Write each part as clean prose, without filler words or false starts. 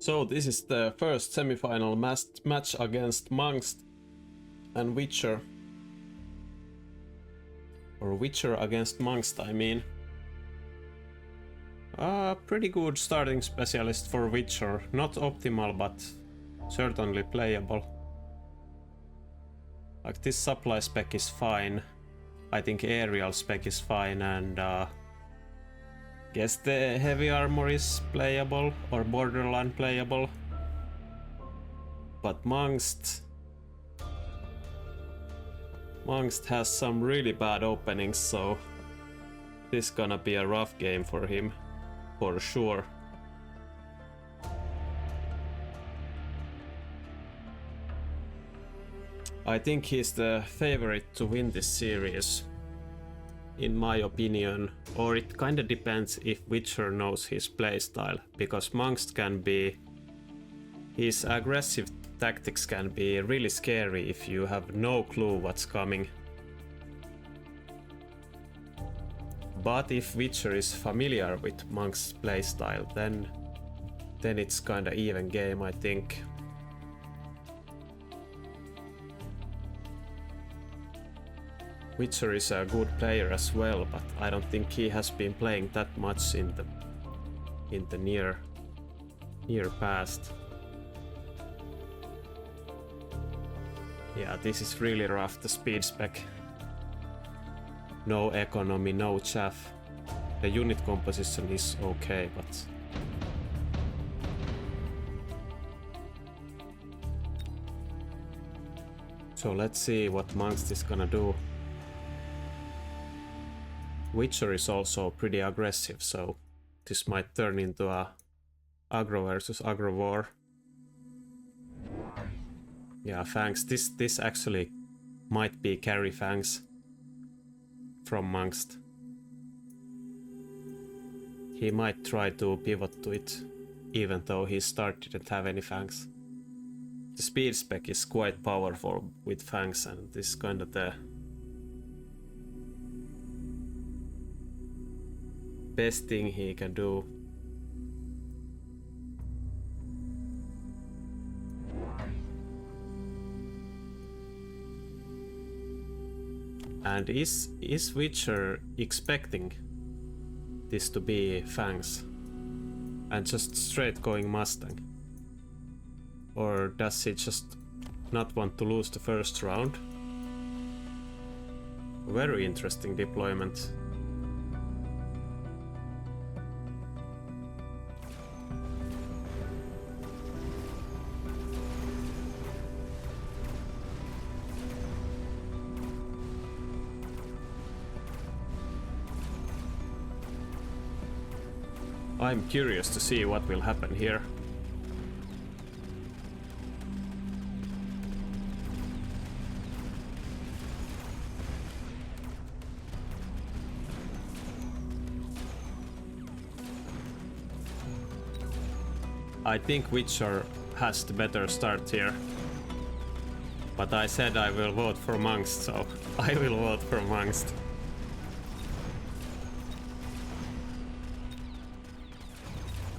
So this is the first semi-final match against Munqst and Witcher. Or Witcher against Munqst, I mean. Pretty good starting specialist for Witcher. Not optimal, but certainly playable. Like, this supply spec is fine. I think aerial spec is fine, and guess the heavy armor is playable or borderline playable. But Munqst has some really bad openings, so this is gonna be a rough game for him, for sure. I think he's the favorite to win this series, in my opinion, or it kinda depends if Witcher knows his playstyle, because Munqst can be... his aggressive tactics can be really scary if you have no clue what's coming. But if Witcher is familiar with Munqst's playstyle, then it's kinda even game, I think. Witcher is a good player as well, but I don't think he has been playing that much in the near past. Yeah, this is really rough, the speed spec. No economy, no chaff. The unit composition is okay, but... So let's see what Munqst is gonna do. Witcher is also pretty aggressive, so this might turn into a aggro versus aggro war. Yeah, Fangs. This actually might be carry Fangs from Munqst. He might try to pivot to it, even though his start didn't have any Fangs. The speed spec is quite powerful with Fangs, and this is kind of the best thing he can do. And is Witcher expecting this to be Fangs and just straight going Mustang? Or does he just not want to lose the first round? Very interesting deployment. I'm curious to see what will happen here. I think Witcher has the better start here. But I said I will vote for Munqst, so I will vote for Munqst.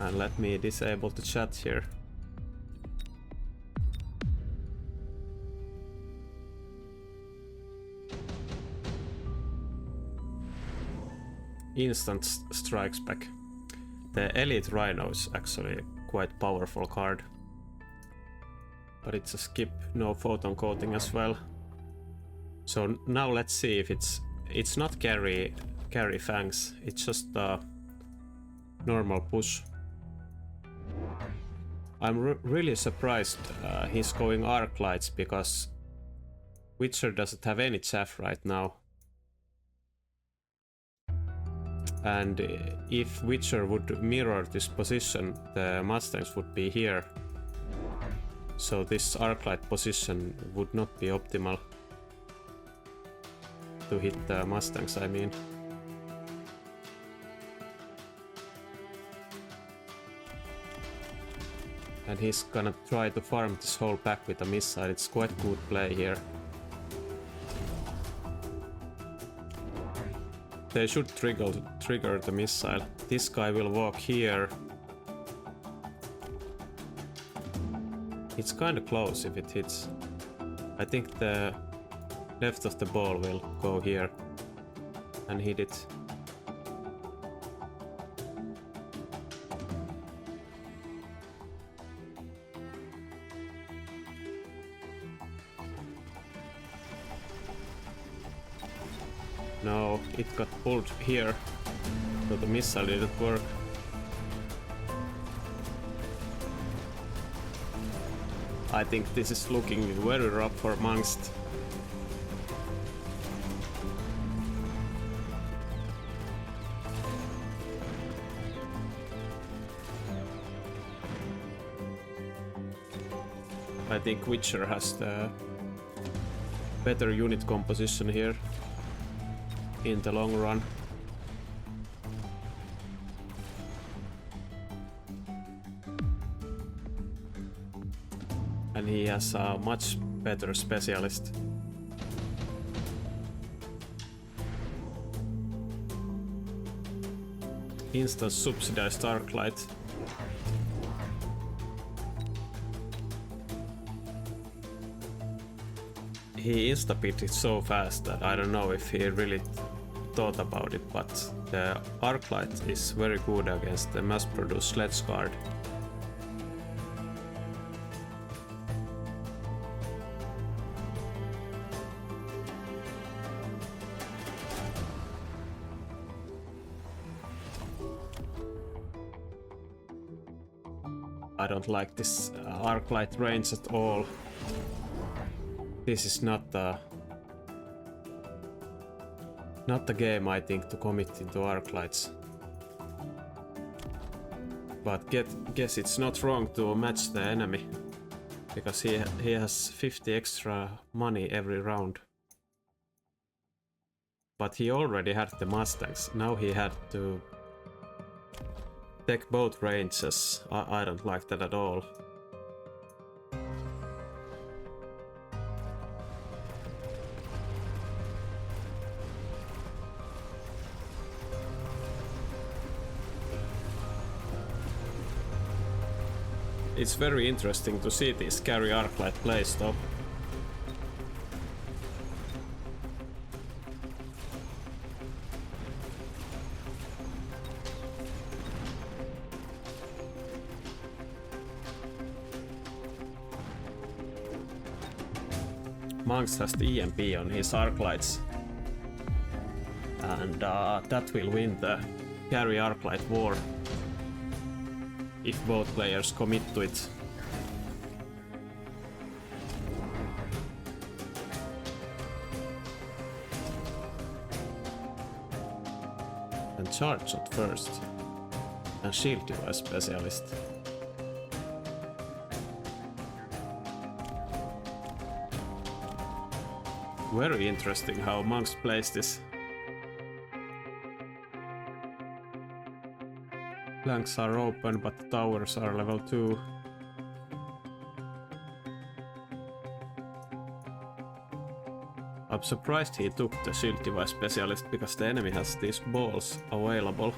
And let me disable the chat here. Instant strikes back. The Elite Rhino is actually quite powerful card. But it's a skip, no photon coating as well. So now let's see if it's not carry Fangs, it's just a normal push. I'm really surprised he's going arc lights, because Witcher doesn't have any chaff right now. And if Witcher would mirror this position, the Mustangs would be here. So this arc light position would not be optimal to hit the Mustangs, I mean. And he's gonna try to farm this whole pack with a missile. It's quite good play here. They should trigger the missile. This guy will walk here. It's kind of close if it hits. I think the left of the ball will go here and hit it. No, it got pulled here, so the missile didn't work. I think this is looking very rough for Munqst. I think Witcher has the better unit composition here in the long run. And he has a much better specialist. Instant subsidized Arclight. He insta-beat it so fast that I don't know if he really thought about it, but the Arclight is very good against the mass-produced Sledge Guard. I don't like this Arclight range at all. This is not the game, I think, to commit into Arclights. But guess it's not wrong to match the enemy, because he has 50 extra money every round. But he already had the Mustangs. Now he had to take both ranges. I don't like that at all. It's very interesting to see these carry Arclight plays though. Munqst has the EMP on his Arclights, and that will win the carry Arclight war if both players commit to it. And charge shot first, and shield device specialist. Very interesting how Munqst plays this. Flanks are open, but the towers are level 2. I'm surprised he took the shield device specialist, because the enemy has these balls available.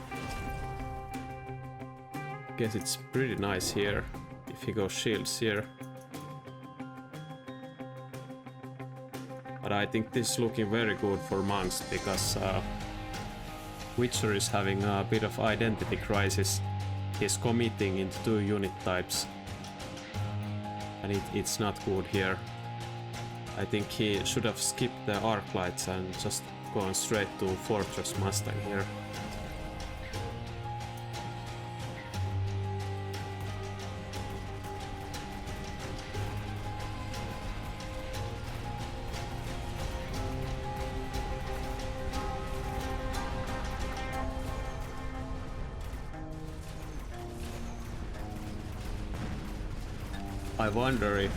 Guess it's pretty nice here if he goes shields here. But I think this is looking very good for Munqst, because Witcher is having a bit of identity crisis. He's committing into 2 unit types, and it's not good here. I think he should have skipped the Arclights and just gone straight to Fortress Mustang here. I wonder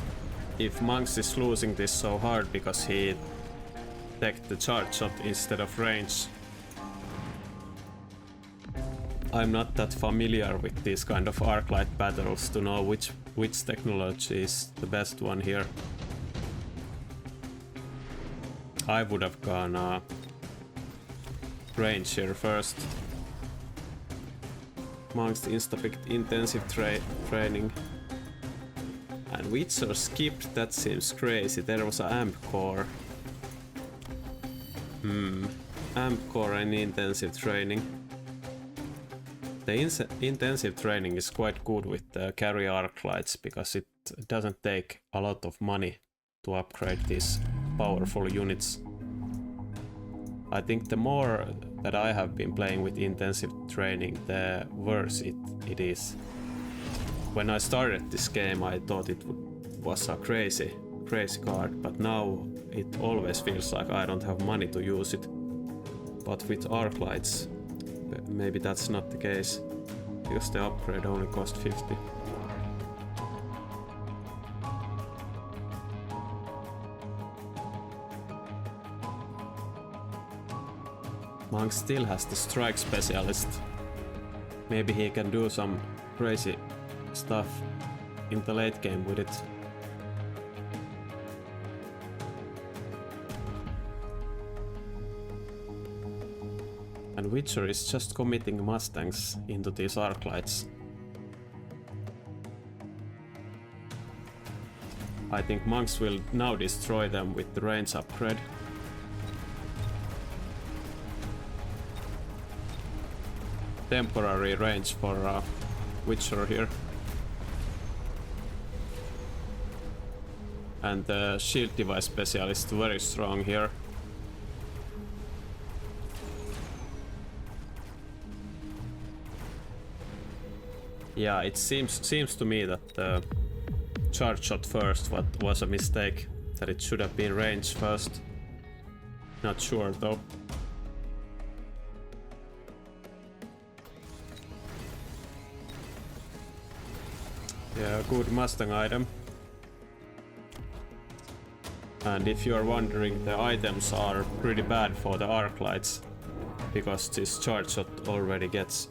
if Munqst is losing this so hard because he took the charge shot instead of range. I'm not that familiar with these kind of Arclight battles to know which technology is the best one here. I would have gone range here first. Munqst insta-picked intensive training. And Witcher skipped, that seems crazy. There was an amp core. Amp core and intensive training. The intensive training is quite good with the carry arc lights because it doesn't take a lot of money to upgrade these powerful units. I think the more that I have been playing with intensive training, the worse it is. When I started this game, I thought it was a crazy card, but now it always feels like I don't have money to use it. But with arc lights, maybe that's not the case, because the upgrade only cost 50. Munqst still has the strike specialist. Maybe he can do some crazy stuff in the late game with it. And Witcher is just committing Mustangs into these arc lights. I think Munqst will now destroy them with the range upgrade. Temporary range for Witcher here. And the shield device specialist very strong here. Yeah, it seems to me that the charge shot first was a mistake. That it should have been range first. Not sure though. Yeah, good Mustang item. And if you are wondering, the items are pretty bad for the arc lights, because this charge shot already gets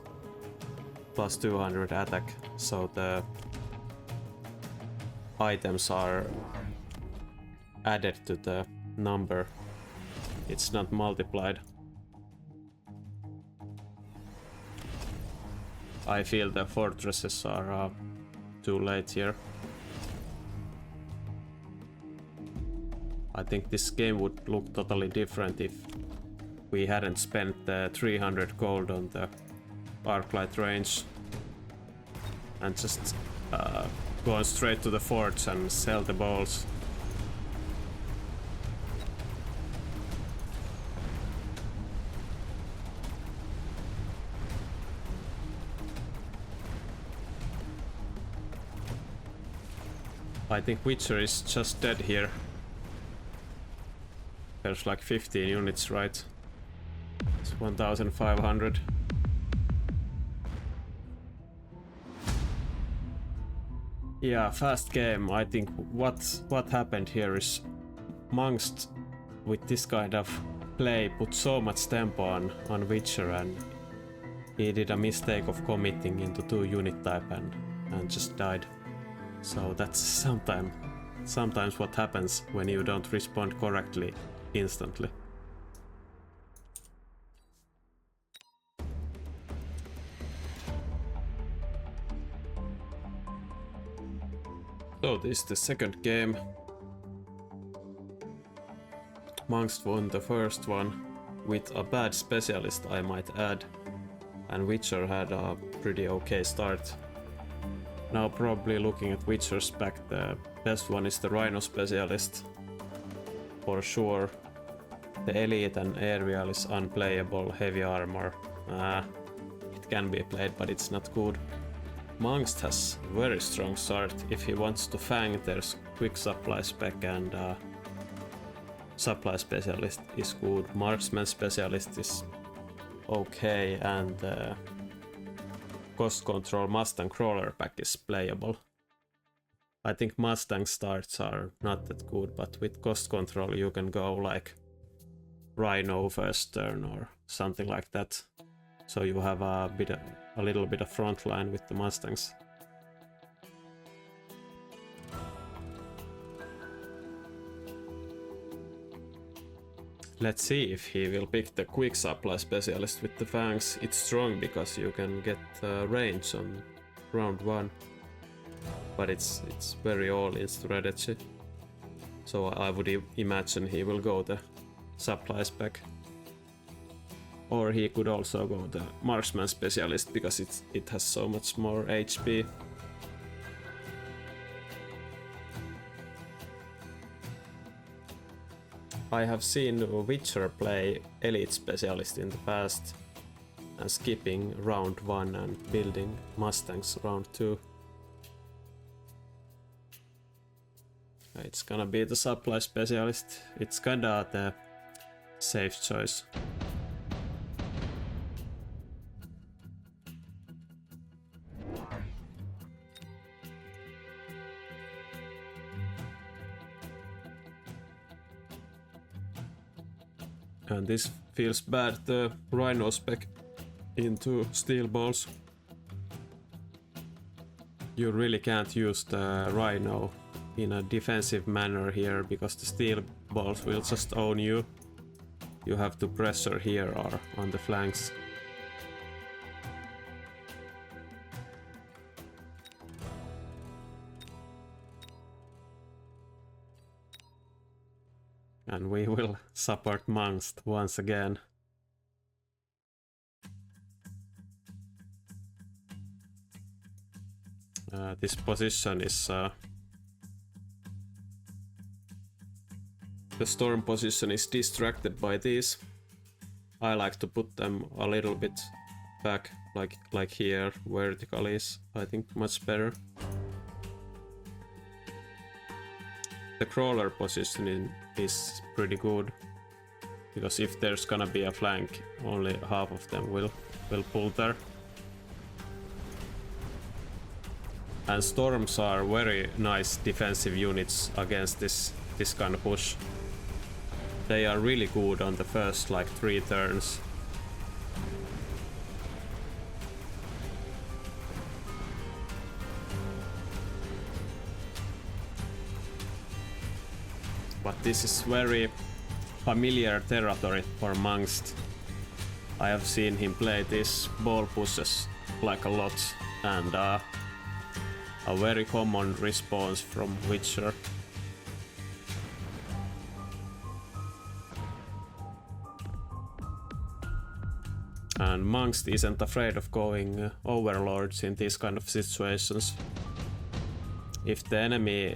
plus 200 attack, so the items are added to the number. It's not multiplied. I feel the fortresses are too late here. I think this game would look totally different if we hadn't spent the 300 gold on the arclight range and just gone straight to the forts and sell the balls. I think Witcher is just dead here. There's like 15 units, right? It's 1500. Yeah, fast game. I think what happened here is Munqst with this kind of play put so much tempo on Witcher, and he did a mistake of committing into 2 unit type and just died. So that's sometimes what happens when you don't respond correctly instantly. So this is the second game. Munqst won the first one with a bad specialist, I might add, and Witcher had a pretty okay start. Now probably looking at Witcher's spec, the best one is the Rhino specialist. For sure. The Elite and Aerial is unplayable, heavy armor. It can be played, but it's not good. Munqst has very strong start. If he wants to fang, there's quick supply spec, and supply specialist is good. Marksman specialist is okay, and cost control Mustang crawler pack is playable. I think Mustang starts are not that good, but with cost control you can go like Rhino first turn or something like that. So you have a little bit of front line with the Mustangs. Let's see if he will pick the quick supply specialist with the fangs. It's strong because you can get range on round 1. but it's very all-in strategy. So I would imagine he will go the supply spec. Or he could also go the marksman specialist because it has so much more HP. I have seen Witcher play elite specialist in the past and skipping round 1 and building Mustangs round 2. It's gonna be the supply specialist. It's kinda the safe choice. And this feels bad, the Rhino spec into steel balls. You really can't use the Rhino in a defensive manner here because the steel balls will just own you. You have to pressure here or on the flanks. And we will support Munqst once again. This position is the storm position is distracted by these. I like to put them a little bit back, like here. Vertical is, I think, much better. The crawler positioning is pretty good because if there's gonna be a flank, only half of them will pull there. And storms are very nice defensive units against this kind of push. They are really good on the first like 3 turns. But this is very familiar territory for Munqst. I have seen him play these ball pushes like a lot, and a very common response from Witcher. And Munqst isn't afraid of going overlords in these kind of situations. If the enemy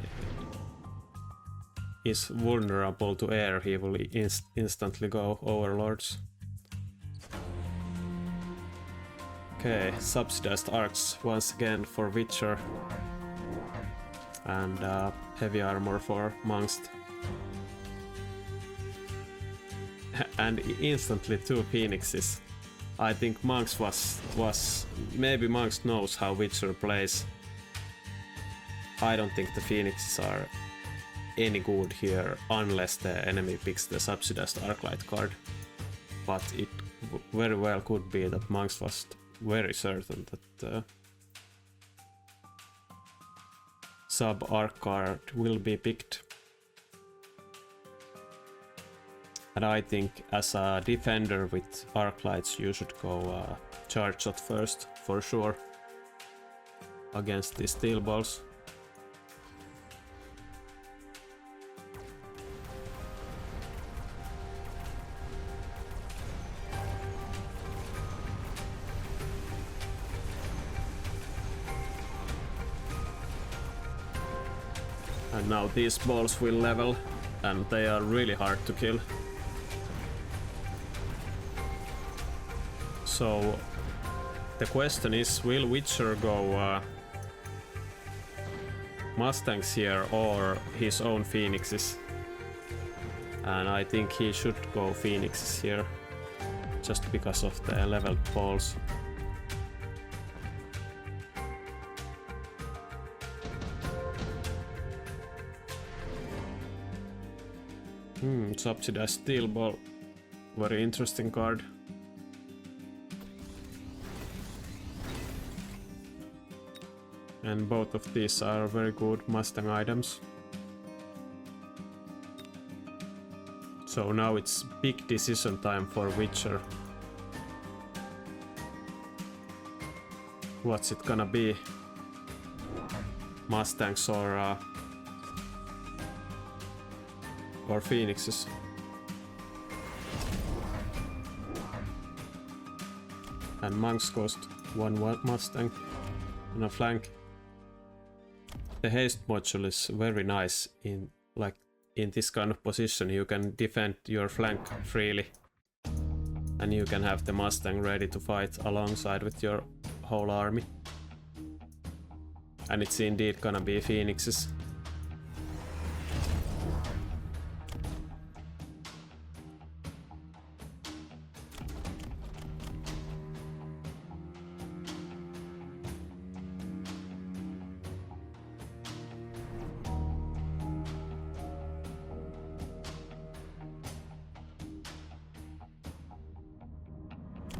is vulnerable to air, he will instantly go overlords. Okay, subsidized arcs once again for Witcher. And heavy armor for Munqst. And instantly 2 phoenixes. I think Munqst was maybe Munqst knows how Witcher plays. I don't think the phoenixes are any good here unless the enemy picks the subsidized arclight card. But it very well could be that Munqst was very certain that sub arc card will be picked. And I think as a defender with arclights you should go charge shot first for sure against these steel balls. And now these balls will level, and they are really hard to kill. So the question is, will Witcher go Mustangs here or his own Phoenixes? And I think he should go Phoenixes here, just because of the leveled balls. Subsidized steel ball, very interesting card. And both of these are very good Mustang items. So now it's big decision time for Witcher. What's it gonna be? Mustangs or Phoenixes. And Munqst goes 1 Mustang on a flank. The haste module is very nice in this kind of position. You can defend your flank freely, and you can have the Mustang ready to fight alongside with your whole army. And it's indeed gonna be Phoenixes.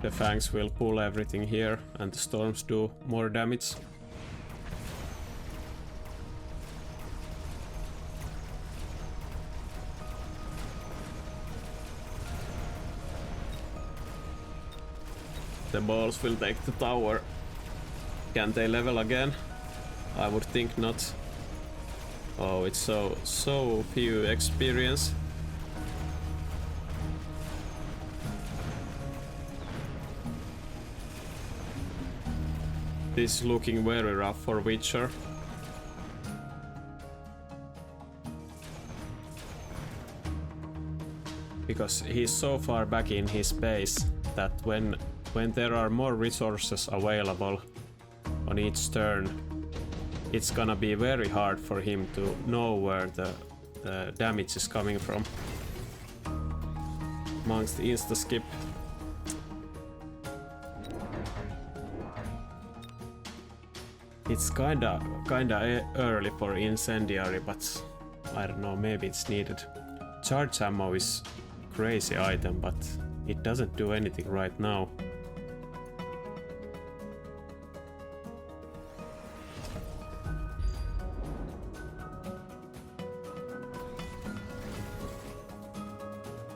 The Fangs will pull everything here, and the Storms do more damage. The Balls will take the tower. Can they level again? I would think not. Oh, it's so few experience. This is looking very rough for Witcher. Because he's so far back in his base that when there are more resources available on each turn, it's gonna be very hard for him to know where the damage is coming from. Munqst insta skip. It's kinda early for incendiary, but I don't know, maybe it's needed. Charge ammo is crazy item, but it doesn't do anything right now.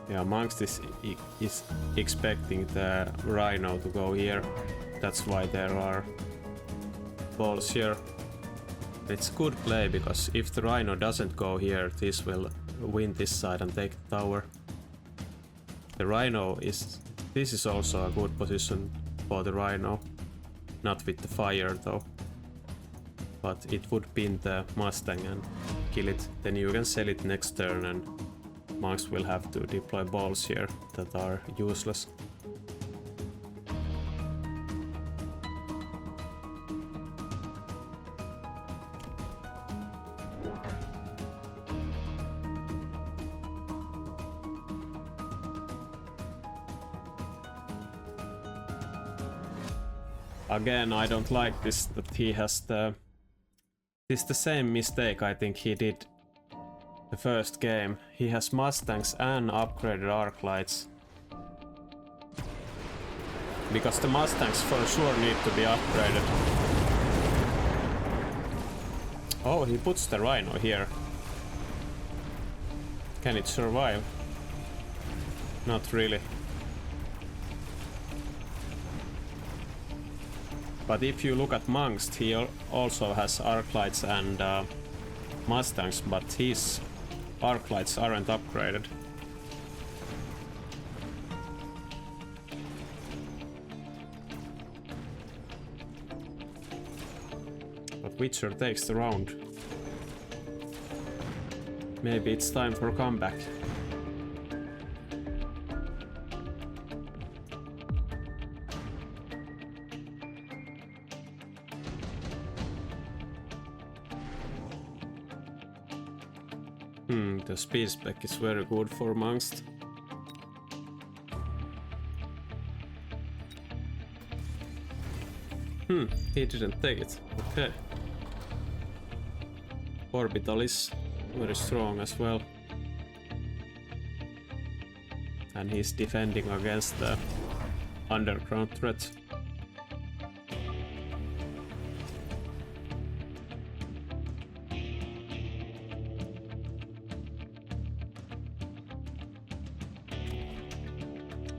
Yeah, Munqst is expecting the Rhino to go here. That's why there are balls here. It's a good play, because if the Rhino doesn't go here, this will win this side and take the tower. The Rhino this is also a good position for the Rhino. Not with the fire though. But it would pin the Mustang and kill it. Then you can sell it next turn, and Munqst will have to deploy balls here that are useless. Again, I don't like this, that he has this is the same mistake I think he did the first game. He has Mustangs and upgraded arc lights. Because the Mustangs for sure need to be upgraded. Oh, he puts the Rhino here. Can it survive? Not really. But if you look at Munqst, he also has arc lights and Mustangs, but his arc lights aren't upgraded. But Witcher takes the round. Maybe it's time for a comeback. The speed spec is very good for Munqst. He didn't take it. Okay. Orbital is very strong as well. And he's defending against the underground threat.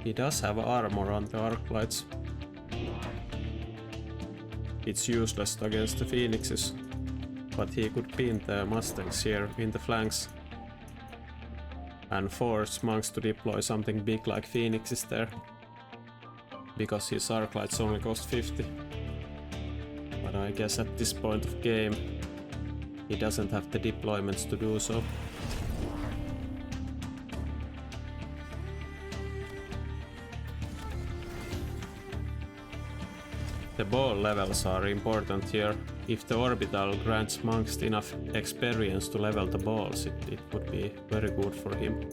He does have armor on the arc lights. It's useless against the Phoenixes. but he could pin the Mustangs here in the flanks and force Munqst to deploy something big like Phoenixes there, because his arc lights only cost 50. But I guess at this point of game he doesn't have the deployments to do so. The ball levels are important here. If the orbital grants Munqst enough experience to level the balls, it would be very good for him.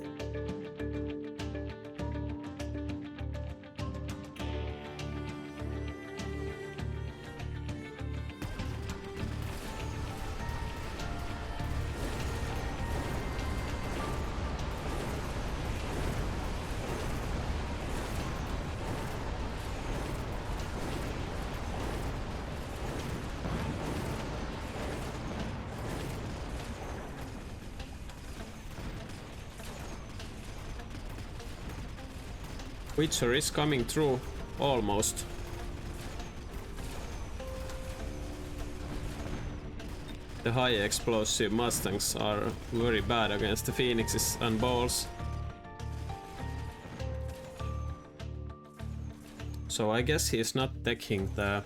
Witcher is coming through, almost. The high explosive Mustangs are very bad against the Phoenixes and balls. So I guess he's not taking the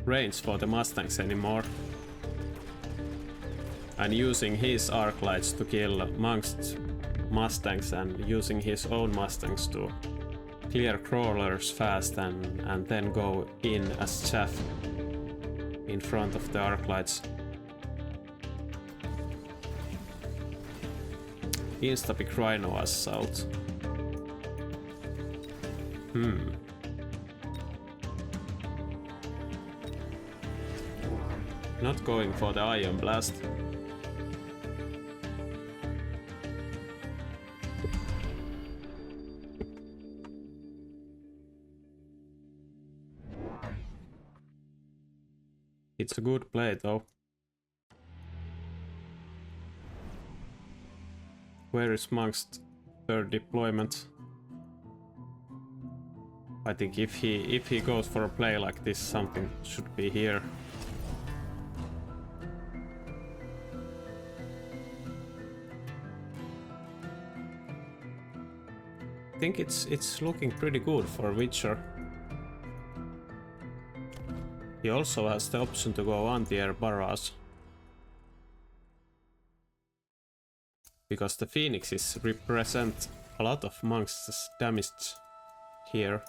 range for the Mustangs anymore and using his arc lights to kill Munqst's Mustangs and using his own Mustangs to clear crawlers fast and then go in as chaff in front of the arc lights. Instapic Rhino assault. Not going for the Ion Blast. It's a good play though. Where is Munqst's third deployment? I think if he goes for a play like this, something should be here. I think it's looking pretty good for Witcher. He also has the option to go anti-air barrage, because the Phoenixes represent a lot of Munqst's damage here.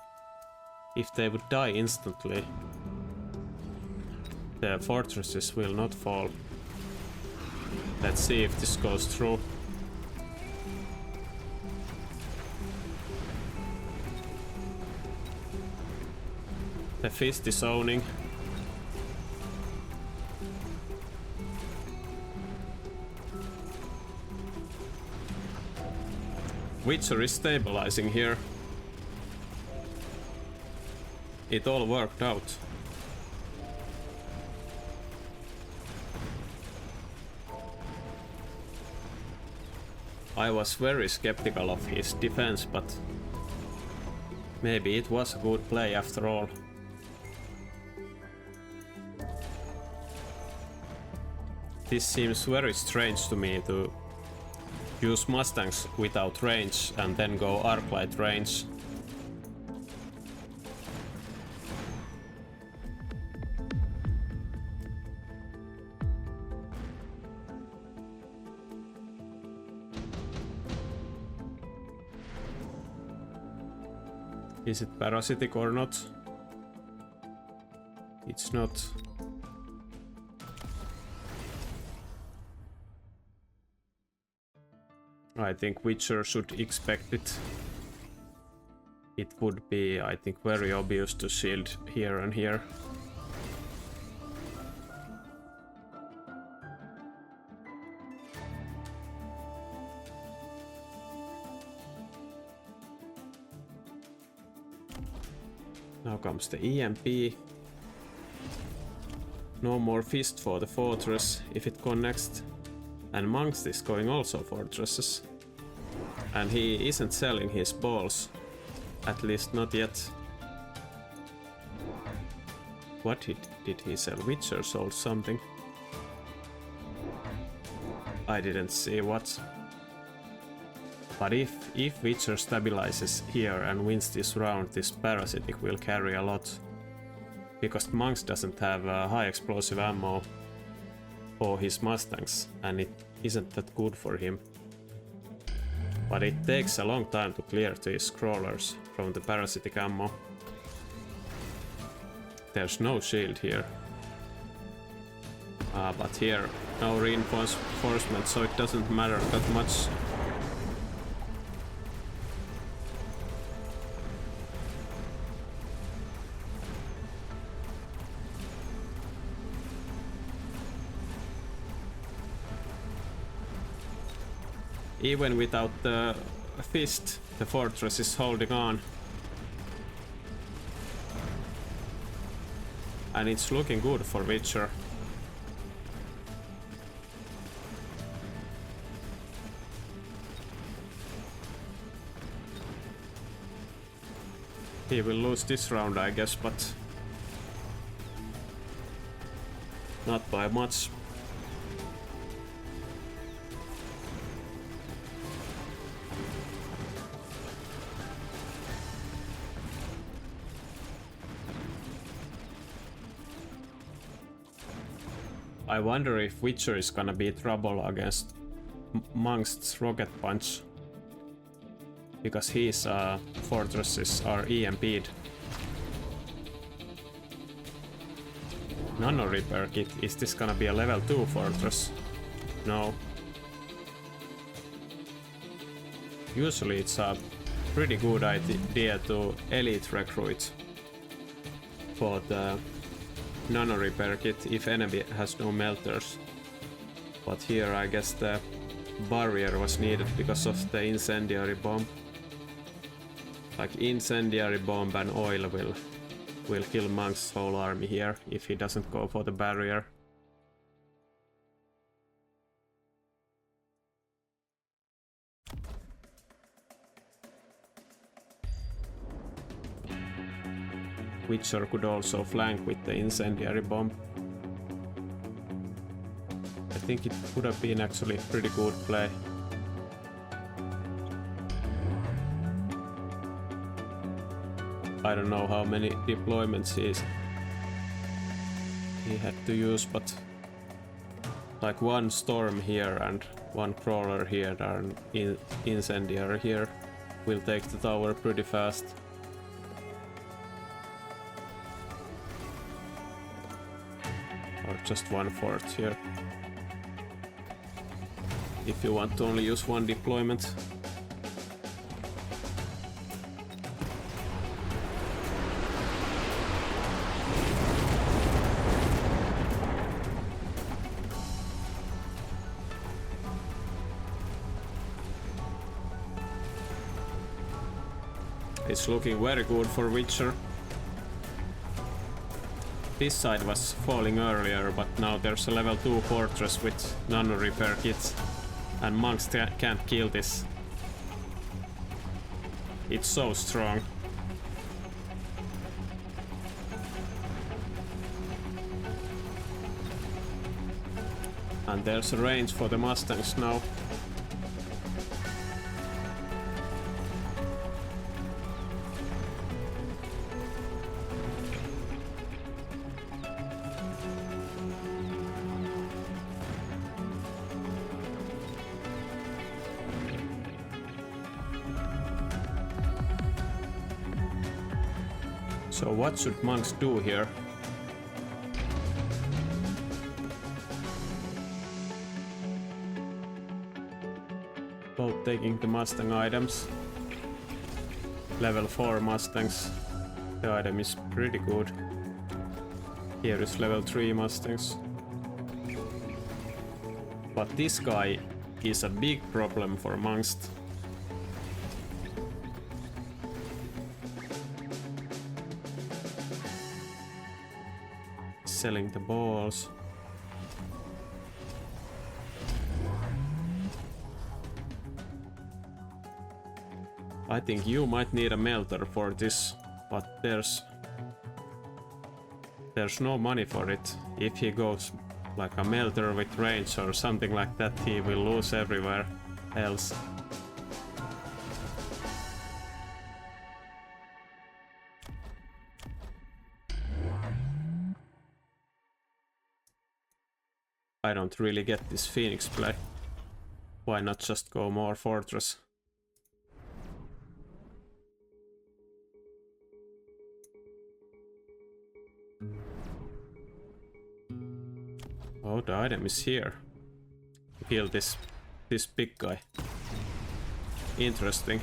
If they would die instantly, the fortresses will not fall. Let's see if this goes through. The fist is owning. Witcher is stabilizing here. It all worked out. I was very skeptical of his defense, but maybe it was a good play after all. This seems very strange to me to use Mustangs without range and then go arclight range. Is it parasitic or not? It's not. I think Witcher should expect it. It would be, I think, very obvious to shield here and here. Now comes the EMP. No more fist for the fortress if it connects. And Munqst is going also fortresses. And he isn't selling his balls. At least not yet. What did he sell? Witcher sold something. I didn't see what. But if Witcher stabilizes here and wins this round, this parasitic will carry a lot. Because Munqst doesn't have high explosive ammo for his Mustangs, and it isn't that good for him. But it takes a long time to clear these crawlers from the parasitic ammo. There's no shield here. But here, no reinforcement, so it doesn't matter that much. Even without the fist, the fortress is holding on. And it's looking good for Witcher. He will lose this round, I guess, but not by much. I wonder if Witcher is gonna be trouble against Munqst's rocket punch, because his fortresses are EMP'd. Nano repair kit, is this gonna be a level 2 fortress? No. Usually it's a pretty good idea to elite recruit for the nano repair kit if enemy has no melters. But here I guess the barrier was needed because of the incendiary bomb. Like incendiary bomb and oil will kill Munqst's whole army here if he doesn't go for the barrier. Witcher could also flank with the incendiary bomb. I think it would have been actually a pretty good play. I don't know how many deployments he had to use, but like one storm here and one crawler here and incendiary here will take the tower pretty fast. Or just one fort here. If you want to only use one deployment. It's looking very good for Witcher. This side was falling earlier, but now there's a level 2 fortress with nano repair kits, and Munqst can't kill this. It's so strong. And there's a range for the Mustangs now. So what should Munqst do here? Both taking the Mustang items. Level 4 Mustangs. The item is pretty good. Here is level 3 Mustangs. But this guy is a big problem for Munqst. Selling the balls. I think you might need a melter for this, but there's no money for it if he goes like a melter with range or something like that, he will lose everywhere else. I don't really get this Phoenix play. Why not just go more Fortress? Oh, the item is here. Kill this big guy. Interesting.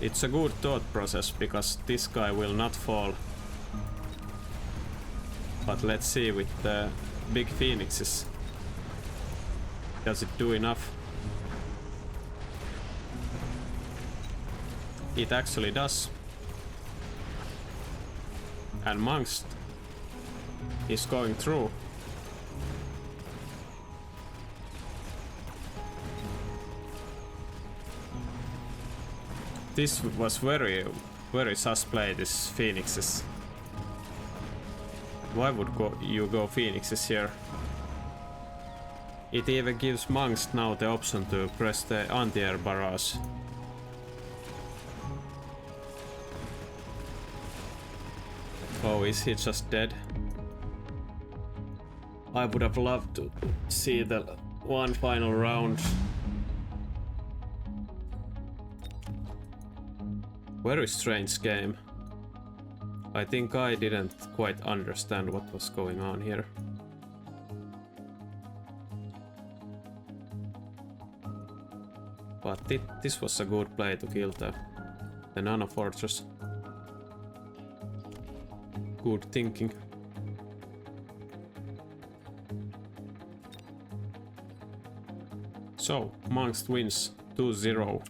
It's a good thought process because this guy will not fall. But let's see with the big phoenixes. Does it do enough? It actually does. And Munqst is going through. This was very sus play, this phoenixes. Why would you go phoenixes here? It even gives Munqst now the option to press the anti-air barrage. Oh, is he just dead? I would have loved to see the one final round. Very strange game. I think I didn't quite understand what was going on here. But this was a good play to kill the Nano Fortress. Good thinking. So, Munqst wins 2-0.